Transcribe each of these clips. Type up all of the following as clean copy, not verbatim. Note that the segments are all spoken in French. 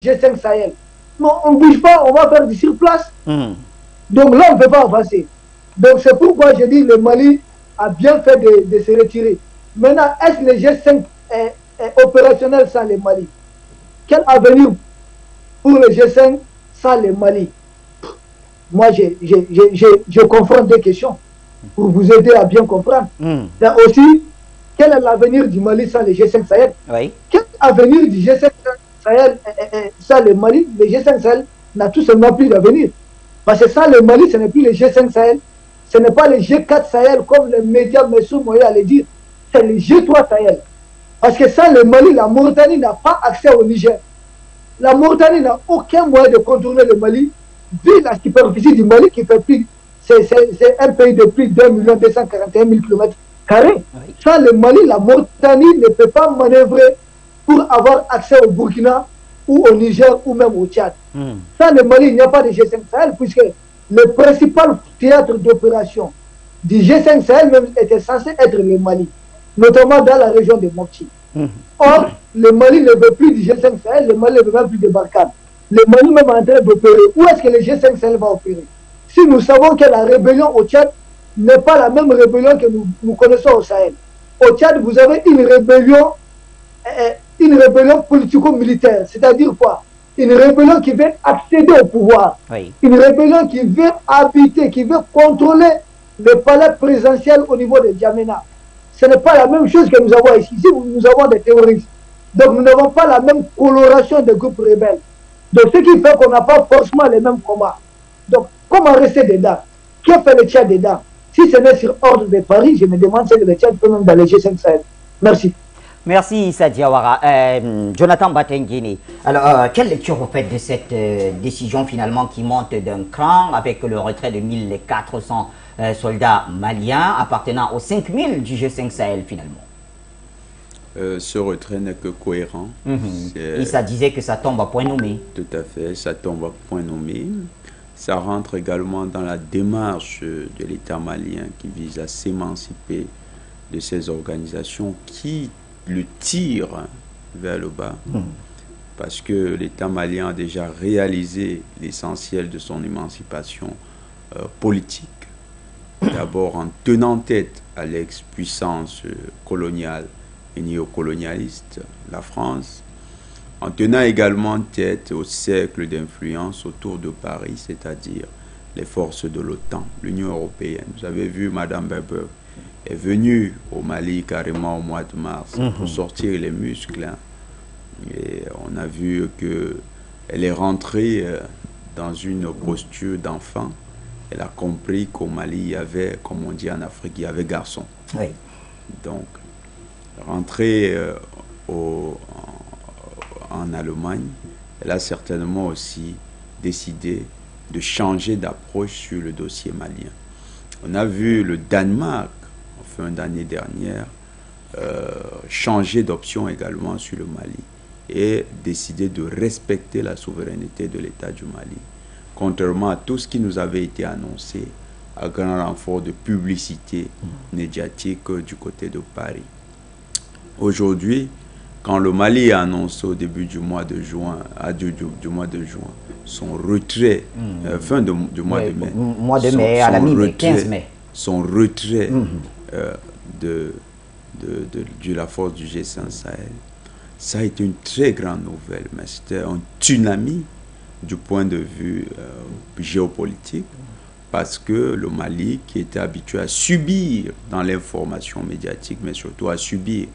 G5 Sahel. Non, on ne bouge pas, on va faire du surplace. Donc là, on ne peut pas avancer. Donc c'est pourquoi je dis que le Mali a bien fait de se retirer. Maintenant, est-ce que le G5 est opérationnel sans le Mali? Quel avenir pour le G5 sans le Mali? Moi, je confronte des questions pour vous aider à bien comprendre. Mais aussi, quel est l'avenir du Mali sans le G5 Sahel? Quel avenir du G5 Sahel sans le Mali? Le G5 Sahel n'a tout simplement plus d'avenir. Parce que sans le Mali, ce n'est plus le G5 Sahel, ce n'est pas le G4 Sahel comme les médias Messou Moya allaient dire, c'est le G3 Sahel. Parce que sans le Mali, la Mauritanie n'a pas accès au Niger. La Mauritanie n'a aucun moyen de contourner le Mali, vu la superficie du Mali qui fait plus, c'est un pays de plus d'1 241 000 km². Sans le Mali, la Mauritanie ne peut pas manœuvrer pour avoir accès au Burkina ou au Niger ou même au Tchad. Sans le Mali, il n'y a pas de G5 Sahel puisque le principal théâtre d'opération du G5 Sahel même était censé être le Mali, notamment dans la région de Mopti. Or, le Mali ne veut plus du G5 Sahel, le Mali ne veut même plus de Barkhane. Le Mali même est en train d'opérer. Où est-ce que le G5 Sahel va opérer? Si nous savons que la rébellion au Tchad n'est pas la même rébellion que nous connaissons au Sahel. Au Tchad, vous avez une rébellion politico-militaire, c'est-à-dire quoi? Une rébellion qui veut accéder au pouvoir, une rébellion qui veut habiter, qui veut contrôler le palais présidentiel au niveau de Djamena. Ce n'est pas la même chose que nous avons ici. Ici, nous avons des terroristes. Donc, nous n'avons pas la même coloration de groupes rebelles. Donc, ce qui fait qu'on n'a pas forcément les mêmes combats. Donc, comment rester dedans? Qui a fait le Tchad dedans? Si ce n'est sur ordre de Paris, je me demande si le Tchad peut même dans le G5 Sahel. Merci. Merci Issa Diawara. Jonathan Batengini, alors quelle lecture vous faites de cette décision finalement qui monte d'un cran avec le retrait de 1400 soldats maliens appartenant aux 5000 du G5 Sahel finalement? Ce retrait n'est que cohérent. Issa disait que ça tombe à point nommé. Tout à fait, ça tombe à point nommé. Ça rentre également dans la démarche de l'État malien qui vise à s'émanciper de ces organisations qui le tire vers le bas, parce que l'État malien a déjà réalisé l'essentiel de son émancipation politique, d'abord en tenant tête à l'ex-puissance coloniale et néocolonialiste, la France, en tenant également tête au cercle d'influence autour de Paris, c'est-à-dire les forces de l'OTAN, l'Union européenne. Vous avez vu Madame Weber est venue au Mali carrément au mois de mars pour sortir les muscles. Et on a vu qu'elle est rentrée dans une posture d'enfant. Elle a compris qu'au Mali, il y avait, comme on dit en Afrique, il y avait garçon. Donc, rentrée en Allemagne, elle a certainement aussi décidé de changer d'approche sur le dossier malien. On a vu le Danemark, en fin d'année dernière, changer d'option également sur le Mali et décider de respecter la souveraineté de l'État du Mali, contrairement à tout ce qui nous avait été annoncé à grand renfort de publicité médiatique du côté de Paris. Aujourd'hui, quand le Mali a annoncé au début du mois de juin, son retrait, fin du mois de mai, à la mi-mai, 15 mai, son retrait de la force du G5 Sahel, ça a été une très grande nouvelle, mais c'était un tsunami du point de vue géopolitique, parce que le Mali, qui était habitué à subir dans l'information médiatique, mais surtout à subir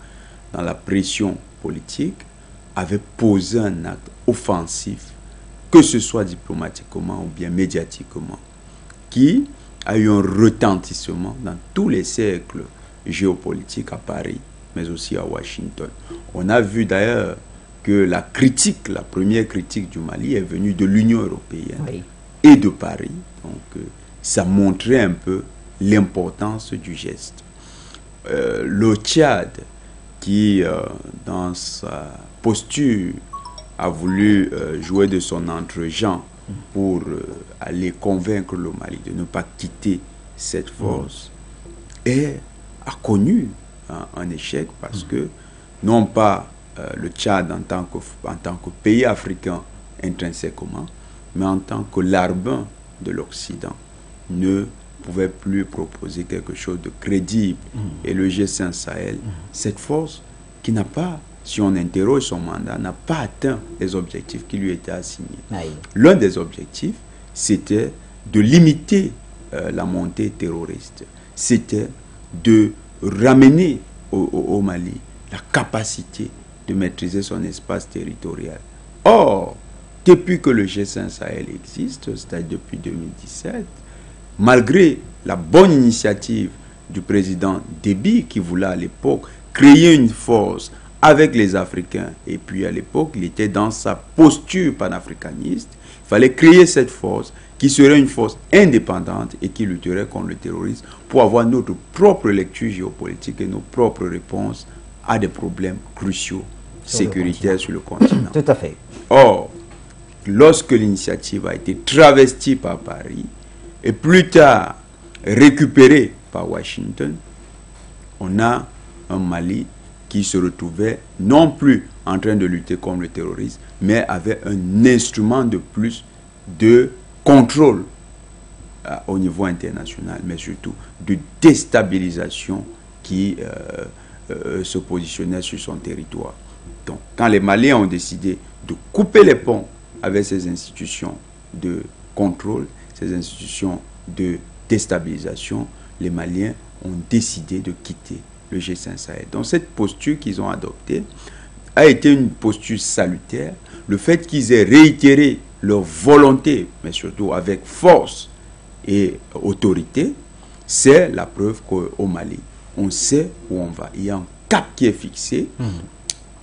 dans la pression politique, avait posé un acte offensif, que ce soit diplomatiquement ou bien médiatiquement, qui a eu un retentissement dans tous les cercles géopolitiques à Paris, mais aussi à Washington. On a vu d'ailleurs que la première critique du Mali est venue de l'Union européenne et de Paris. Donc, ça montrait un peu l'importance du geste. Le Tchad, qui, dans sa posture, a voulu jouer de son entre-gens pour aller convaincre le Mali de ne pas quitter cette force, et a connu un échec parce que, non pas le Tchad en tant que pays africain intrinsèquement, mais en tant que larbin de l'Occident, ne pouvait plus proposer quelque chose de crédible. Et le G5 Sahel, cette force qui n'a pas, si on interroge son mandat, n'a pas atteint les objectifs qui lui étaient assignés. L'un des objectifs, c'était de limiter la montée terroriste. C'était de ramener au Mali la capacité de maîtriser son espace territorial. Or, depuis que le G5 Sahel existe, c'est-à-dire depuis 2017, malgré la bonne initiative du président Déby, qui voulait à l'époque créer une force avec les Africains, et puis à l'époque, il était dans sa posture panafricaniste, il fallait créer cette force qui serait une force indépendante et qui lutterait contre le terrorisme pour avoir notre propre lecture géopolitique et nos propres réponses à des problèmes cruciaux sécuritaires sur le continent. Tout à fait. Or, lorsque l'initiative a été travestie par Paris et plus tard récupérée par Washington, on a un Mali qui se retrouvait non plus en train de lutter contre le terrorisme, mais avait un instrument de plus de contrôle au niveau international, mais surtout de déstabilisation qui se positionnait sur son territoire. Donc, quand les Maliens ont décidé de couper les ponts avec ces institutions de contrôle, ces institutions de déstabilisation, les Maliens ont décidé de quitter le G5 Sahel. Donc, cette posture qu'ils ont adoptée a été une posture salutaire. Le fait qu'ils aient réitéré leur volonté, mais surtout avec force et autorité, c'est la preuve qu'au Mali, on sait où on va. Il y a un cap qui est fixé,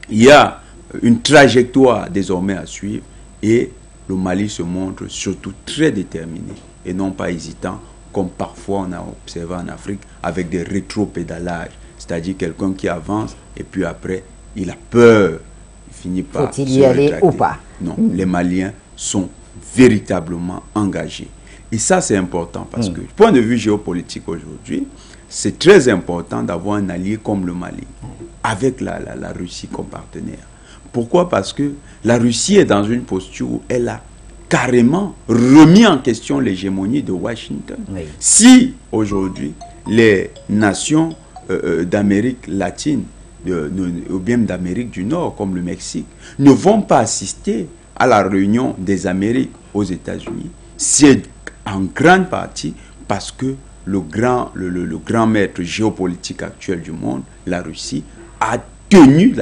il y a une trajectoire désormais à suivre, et le Mali se montre surtout très déterminé et non pas hésitant, comme parfois on a observé en Afrique, avec des rétro-pédalages, c'est-à-dire quelqu'un qui avance et puis après, il a peur, il finit par faut-il y aller ou pas? Non, les Maliens sont véritablement engagés. Et ça, c'est important parce que, du point de vue géopolitique aujourd'hui, c'est très important d'avoir un allié comme le Mali, avec la Russie comme partenaire. Pourquoi? Parce que la Russie est dans une posture où elle a carrément remis en question l'hégémonie de Washington. Oui. Si, aujourd'hui, les nations d'Amérique latine, ou bien d'Amérique du Nord, comme le Mexique, ne vont pas assister à la réunion des Amériques aux États-Unis, c'est en grande partie parce que le grand maître géopolitique actuel du monde, la Russie, a tenu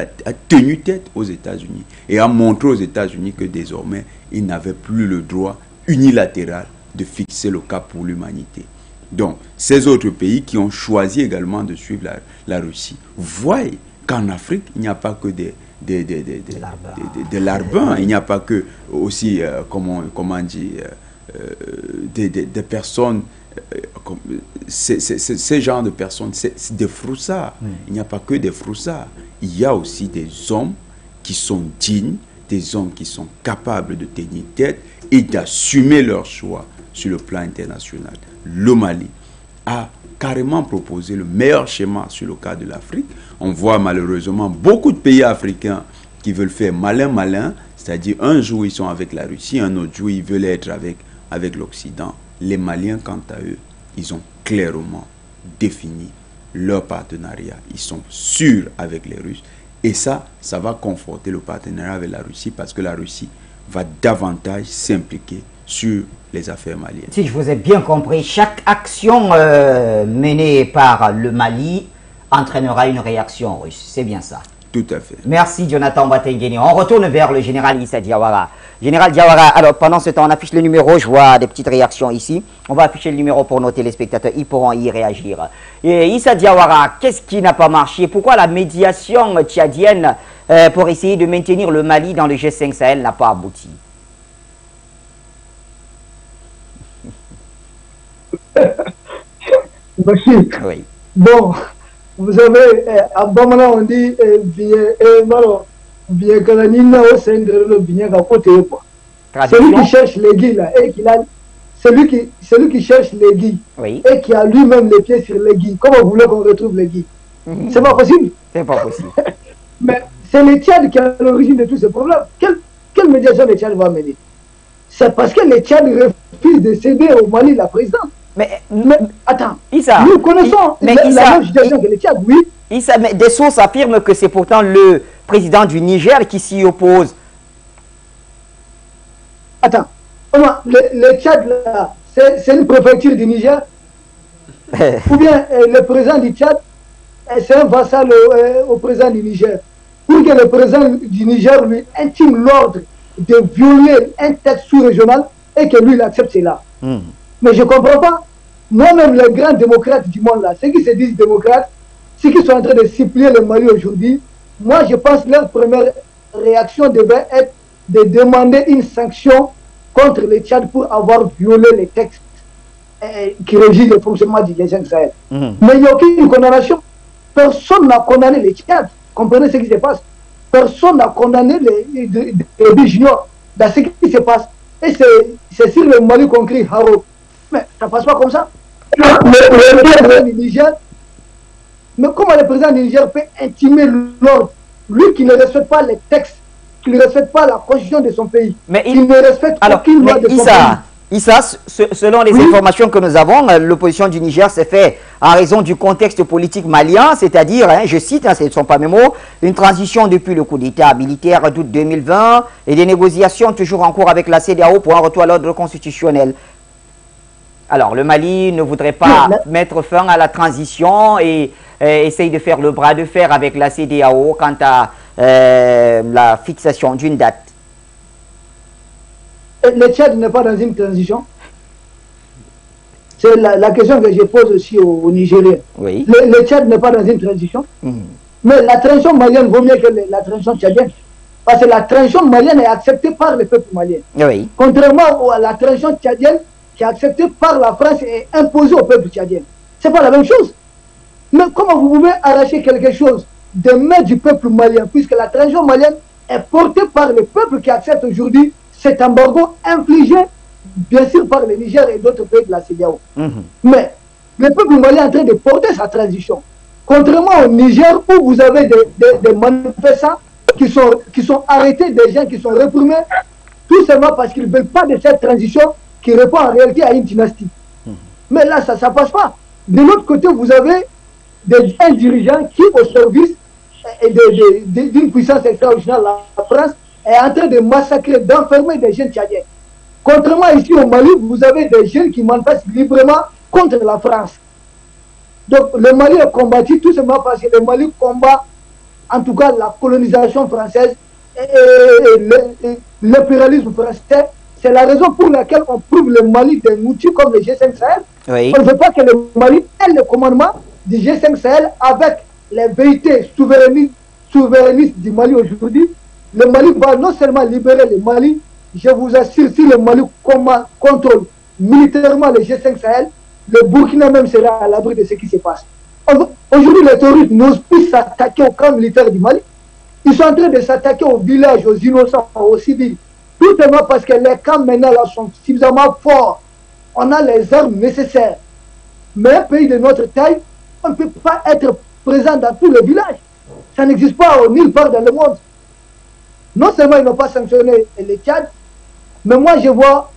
tête aux États-Unis et a montré aux États-Unis que désormais, ils n'avaient plus le droit unilatéral de fixer le cap pour l'humanité. Donc, ces autres pays qui ont choisi également de suivre la Russie voient qu'en Afrique, il n'y a pas que des larbins, il n'y a pas que aussi, comment dire, des personnes, ces genres de personnes, c'est des froussards. Il n'y a pas que des froussards. Il y a aussi des hommes qui sont dignes, des hommes qui sont capables de tenir tête et d'assumer leur choix sur le plan international. Le Mali a carrément proposé le meilleur schéma sur le cas de l'Afrique. On voit malheureusement beaucoup de pays africains qui veulent faire malin, c'est-à-dire un jour ils sont avec la Russie, un autre jour ils veulent être avec l'Occident. Les Maliens, quant à eux, ils ont clairement défini leur partenariat. Ils sont sûrs avec les Russes. Et ça va conforter le partenariat avec la Russie parce que la Russie va davantage s'impliquer sur les affaires maliennes. Si je vous ai bien compris, chaque action menée par le Mali entraînera une réaction russe. C'est bien ça? Tout à fait. Merci Jonathan Batengeni. On retourne vers le général Issa Diawara. Général Diawara, alors pendant ce temps, on affiche le numéro, je vois des petites réactions ici. On va afficher le numéro pour nos téléspectateurs, ils pourront y réagir. Et Issa Diawara, qu'est-ce qui n'a pas marché? Pourquoi la médiation tchadienne pour essayer de maintenir le Mali dans le G5 Sahel n'a pas abouti? Oui. Bon, vous savez, à Bamana, on dit celui qui cherche les guides là, et qu'il a celui qui cherche les guides, oui, et qui a lui-même les pieds sur les guides. Comment vous voulez qu'on retrouve les guides? C'est pas possible. C'est pas possible. Mais c'est les Tchad qui est à l'origine de tous ces problèmes. Quel quelle médiation le Tchad va mener? C'est parce que le Tchad refuse de céder au Mali la présidence. Mais attends, Issa, nous connaissons la même situation que le Tchad, oui. Issa, mais des sources affirment que c'est pourtant le président du Niger qui s'y oppose. Attends, le Tchad, là, c'est une préfecture du Niger? Ou bien le président du Tchad, c'est un vassal au président du Niger? Pour que le président du Niger lui intime l'ordre de violer un texte sous-régional et que lui, il accepte cela. Mais je ne comprends pas. Moi-même, les grands démocrates du monde, là, ceux qui se disent démocrates, ceux qui sont en train de supplier le Mali aujourd'hui, moi, je pense que leur première réaction devait être de demander une sanction contre le Tchad pour avoir violé les textes qui régissent le fonctionnement du G5 Sahel. Mais il n'y a aucune condamnation. Personne n'a condamné le Tchad. Comprenez ce qui se passe. Personne n'a condamné les juniors dans ce qui se passe. Et c'est sur le Mali qu'on crie Haro. Mais ça ne passe pas comme ça. Le président du Niger, mais comment le président du Niger peut intimer l'ordre, lui qui ne respecte pas les textes, qui ne respecte pas la constitution de son pays, mais il ne respecte aucune loi de son pays. Issa, selon les informations que nous avons, l'opposition du Niger s'est fait en raison du contexte politique malien, c'est-à-dire, je cite, ce ne sont pas mes mots, une transition depuis le coup d'État militaire d'août 2020 et des négociations toujours en cours avec la CEDEAO pour un retour à l'ordre constitutionnel. Alors, le Mali ne voudrait pas mettre fin à la transition et essaye de faire le bras de fer avec la CEDEAO quant à la fixation d'une date. Le Tchad n'est pas dans une transition. C'est la question que je pose aussi aux Nigériens. Oui. Le Tchad n'est pas dans une transition. Mais la transition malienne vaut mieux que la transition tchadienne. Parce que la transition malienne est acceptée par le peuple malien. Oui. Contrairement à la transition tchadienne qui est acceptée par la France et imposée au peuple tchadien. Ce n'est pas la même chose. Mais comment vous pouvez arracher quelque chose des mains du peuple malien, puisque la transition malienne est portée par le peuple qui accepte aujourd'hui cet embargo infligé, bien sûr, par le Niger et d'autres pays de la CEDEAO. Mais le peuple malien est en train de porter sa transition. Contrairement au Niger, où vous avez des manifestants qui sont arrêtés, des gens qui sont réprimés, tout simplement parce qu'ils ne veulent pas de cette transition qui répond en réalité à une dynastie. Mais là, ça ne passe pas. De l'autre côté, vous avez un dirigeant qui, au service d'une puissance extraordinaire, la France, est en train de massacrer, d'enfermer des jeunes tchadiens. Contrairement ici au Mali, vous avez des jeunes qui manifestent librement contre la France. Donc le Mali est combattu tout simplement parce que le Mali combat en tout cas la colonisation française et l'impérialisme français. C'est la raison pour laquelle on prouve le Mali d'un outil comme le G5 Sahel. Oui. On ne veut pas que le Mali ait le commandement du G5 Sahel avec les vérités souverainistes du Mali aujourd'hui. Le Mali va non seulement libérer le Mali, je vous assure, si le Mali contrôle militairement le G5 Sahel, le Burkina même sera à l'abri de ce qui se passe. Aujourd'hui, les terroristes n'osent plus s'attaquer au camp militaire du Mali. Ils sont en train de s'attaquer aux villages, aux innocents, aux civils. Tout simplement parce que les camps maintenant là sont suffisamment forts. On a les armes nécessaires. Mais un pays de notre taille, on ne peut pas être présent dans tous les villages. Ça n'existe pas nulle part dans le monde. Non seulement ils n'ont pas sanctionné les Tchad, mais moi je vois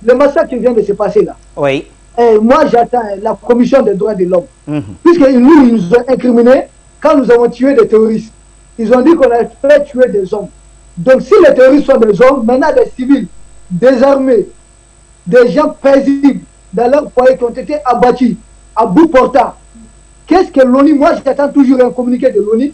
le massacre qui vient de se passer là. Oui. Et moi j'attends la commission des droits de l'homme. Puisqu'ils nous ont incriminés quand nous avons tué des terroristes. Ils ont dit qu'on a fait tuer des hommes. Donc si les terroristes sont des hommes, maintenant des civils, désarmés, des gens paisibles dans leur foyer qui ont été abattus à bout portant. Qu'est-ce que l'ONU? Moi j'attends toujours un communiqué de l'ONU,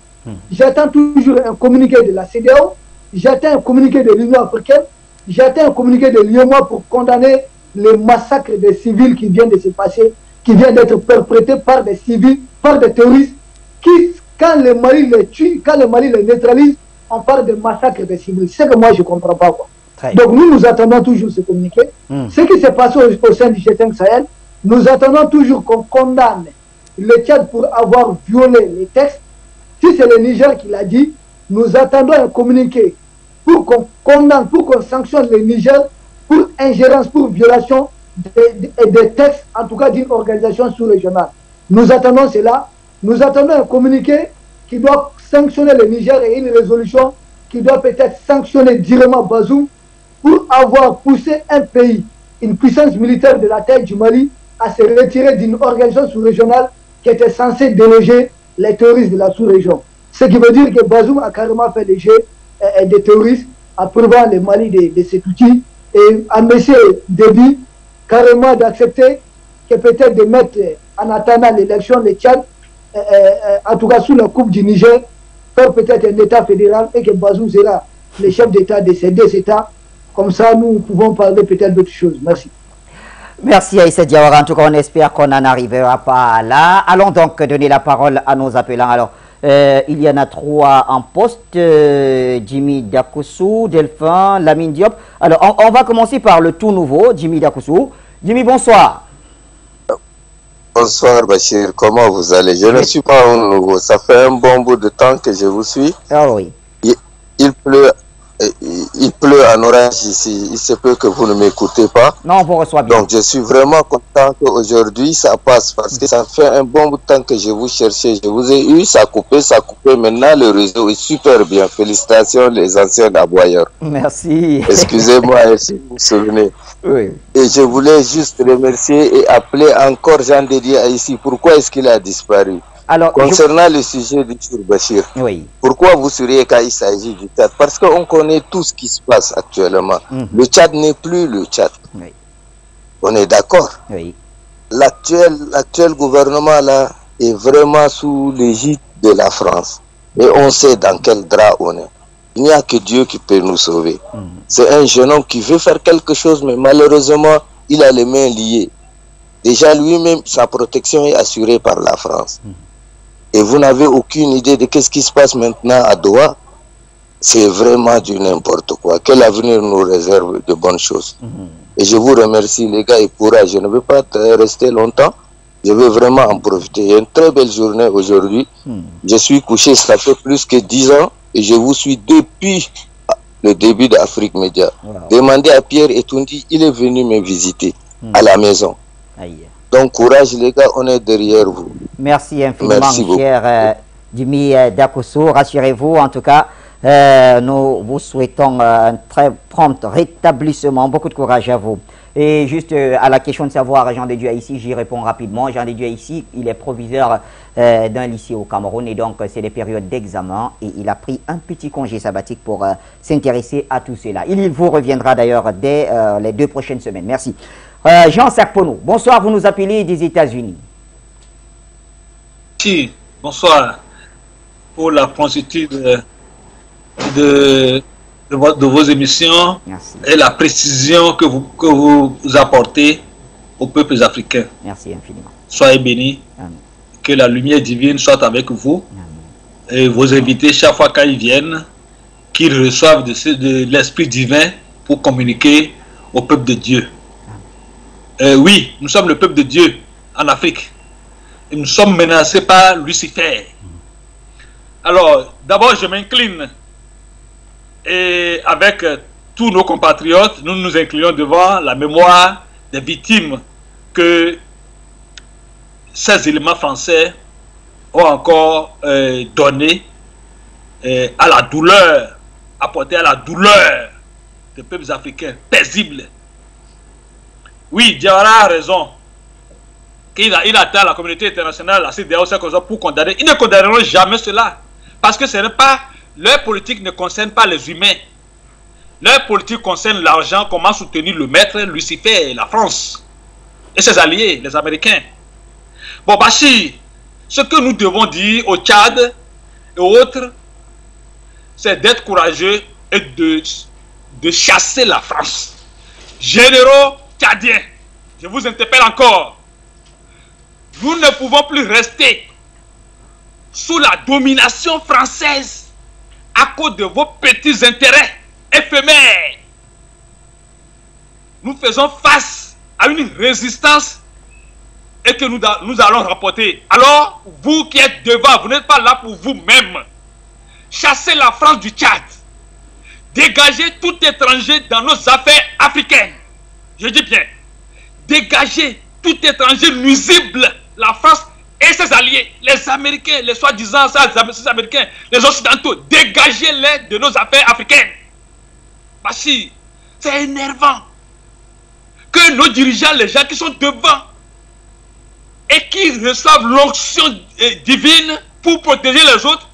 j'attends toujours un communiqué de la CEDEAO, j'attends un communiqué de l'Union africaine, j'attends un communiqué de l'UEMOA pour condamner les massacres des civils qui viennent de se passer, qui viennent d'être perpétrés par des civils, par des terroristes, qui, quand le Mali les tue, quand le Mali les neutralise, on parle de massacre des civils. C'est ce que moi je ne comprends pas, quoi. Donc nous attendons toujours ce communiqué. Ce qui s'est passé au sein du G5 Sahel, nous attendons toujours qu'on condamne le Tchad pour avoir violé les textes. Si c'est le Niger qui l'a dit, nous attendons un communiqué pour qu'on condamne, pour qu'on sanctionne le Niger pour ingérence, pour violation des textes, en tout cas d'une organisation sous-régionale. Nous attendons cela. Nous attendons un communiqué qui doit sanctionner le Niger et une résolution qui doit peut-être sanctionner directement Bazoum pour avoir poussé un pays, une puissance militaire de la taille du Mali, à se retirer d'une organisation sous-régionale qui était censée déloger les terroristes de la sous-région. Ce qui veut dire que Bazoum a carrément fait le jeu des terroristes en privant le Mali de cet outil et à M. Déby carrément d'accepter que peut-être de mettre en attendant l'élection le Tchad, en tout cas sous la coupe du Niger, faire peut-être un État fédéral et que Bazoum sera le chef d'État de ces deux États. Comme ça, nous pouvons parler peut-être d'autres choses. Merci. Merci Aïssa Diawara. En tout cas, on espère qu'on n'en arrivera pas là. Allons donc donner la parole à nos appelants. Alors, il y en a 3 en poste. Jimmy Dakousou, Delphin, Lamine Diop. Alors, on va commencer par le tout nouveau, Jimmy Dakousou. Jimmy, bonsoir. Bonsoir Bachir, comment vous allez? Je ne suis pas un nouveau, ça fait un bon bout de temps que je vous suis. Ah oui. Il pleut en orange ici, il se peut que vous ne m'écoutez pas. Non, on vous reçoit bien. Donc je suis vraiment content qu'aujourd'hui ça passe parce que ça fait un bon bout de temps que je vous cherchais. Je vous ai eu, ça a coupé. Maintenant le réseau est super bien. Félicitations les anciens aboyeurs. Merci. Excusez-moi si vous vous souvenez. Oui. Et je voulais juste remercier et appeler encore Jean Dédié ici. Pourquoi est-ce qu'il a disparu? Alors, concernant le sujet du Bachir, oui. Pourquoi vous seriez quand il s'agit du Tchad? Parce qu'on connaît tout ce qui se passe actuellement. Le Tchad n'est plus le Tchad. Oui. On est d'accord. Oui. L'actuel gouvernement là est vraiment sous l'égide de la France. Et on sait dans quel drap on est. Il n'y a que Dieu qui peut nous sauver. C'est un jeune homme qui veut faire quelque chose, mais malheureusement, il a les mains liées. Déjà lui-même, sa protection est assurée par la France. Et vous n'avez aucune idée de ce qui se passe maintenant à Doha. C'est vraiment du n'importe quoi. Que l'avenir nous réserve de bonnes choses. Et je vous remercie les gars et courage. Je ne veux pas rester longtemps. Je veux vraiment en profiter. Il y a une très belle journée aujourd'hui. Je suis couché, ça fait plus que 10 ans. Et je vous suis depuis le début d'Afrique Média. Demandez à Pierre Etoundi, il est venu me visiter à la maison. Aïe. Donc courage les gars, on est derrière vous. Merci infiniment, merci cher Jimmy Dakousou. Rassurez-vous, en tout cas, nous vous souhaitons un très prompt rétablissement. Beaucoup de courage à vous. Et juste à la question de savoir, Jean de Dieu ici, j'y réponds rapidement. Jean de Dieu ici, il est proviseur d'un lycée au Cameroun et donc c'est des périodes d'examen et il a pris un petit congé sabbatique pour s'intéresser à tout cela. Il vous reviendra d'ailleurs dès les 2 prochaines semaines. Merci. Jean Sarpono, bonsoir, vous nous appelez des États-Unis. Si, bonsoir pour la promptitude de vos émissions. Merci. Et la précision que vous apportez aux peuples africains. Merci infiniment. Soyez bénis. Amen. Que la lumière divine soit avec vous. Amen. Et vos invités, chaque fois qu'ils viennent, qu'ils reçoivent de l'Esprit divin pour communiquer au peuple de Dieu. Oui, nous sommes le peuple de Dieu en Afrique. Et nous sommes menacés par Lucifer. Alors, d'abord, je m'incline. Et avec tous nos compatriotes, nous nous inclinons devant la mémoire des victimes que ces éléments français ont encore donné à la douleur, apporté à la douleur des peuples africains paisibles. Oui, Diawara a raison. Il attend la communauté internationale, la CEDEAO, pour condamner. Ils ne condamneront jamais cela. Parce que ce n'est pas... Leur politique ne concerne pas les humains. Leur politique concerne l'argent, comment soutenir le maître, Lucifer, la France. Et ses alliés, les Américains. Bon, Bachir, ce que nous devons dire au Tchad et autres, c'est d'être courageux et de chasser la France. Généraux tchadiens, je vous interpelle encore. Nous ne pouvons plus rester sous la domination française à cause de vos petits intérêts éphémères. Nous faisons face à une résistance et que nous allons remporter. Alors, vous qui êtes devant, vous n'êtes pas là pour vous-même. Chassez la France du Tchad. Dégagez tout étranger dans nos affaires africaines. Je dis bien, dégagez tout étranger nuisible. La France et ses alliés, les Américains, les soi-disant Américains, les Occidentaux, dégagez-les de nos affaires africaines. Bachir, c'est énervant que nos dirigeants, les gens qui sont devant et qui reçoivent l'onction divine pour protéger les autres,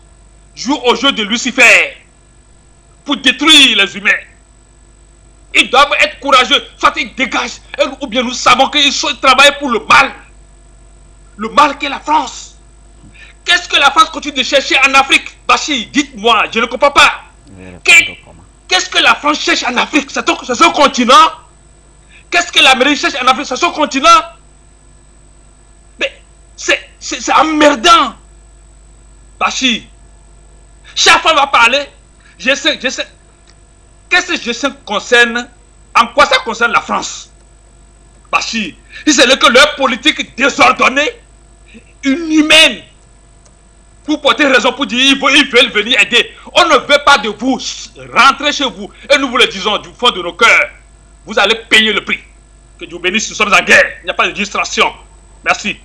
jouent au jeu de Lucifer pour détruire les humains. Ils doivent être courageux, soit ils dégagent, ou bien nous savons qu'ils travaillent pour le mal qu'est la France. Qu'est-ce que la France continue de chercher en Afrique? Bachir, dites-moi, je ne comprends pas. Qu'est-ce que la France cherche en Afrique? C'est son continent. Qu'est-ce que l'Amérique cherche en Afrique? C'est son continent. Mais c'est emmerdant. Bachir, chaque fois on va parler, je sais. Qu'est-ce que je sais concerne? En quoi ça concerne la France? Bachir, si c'est que leur politique désordonnée, inhumaine, pour porter raison, pour dire ils veulent venir aider. On ne veut pas de vous. Rentrez chez vous. Et nous vous le disons du fond de nos cœurs. Vous allez payer le prix. Que Dieu bénisse, nous sommes en guerre. Il n'y a pas de distraction. Merci.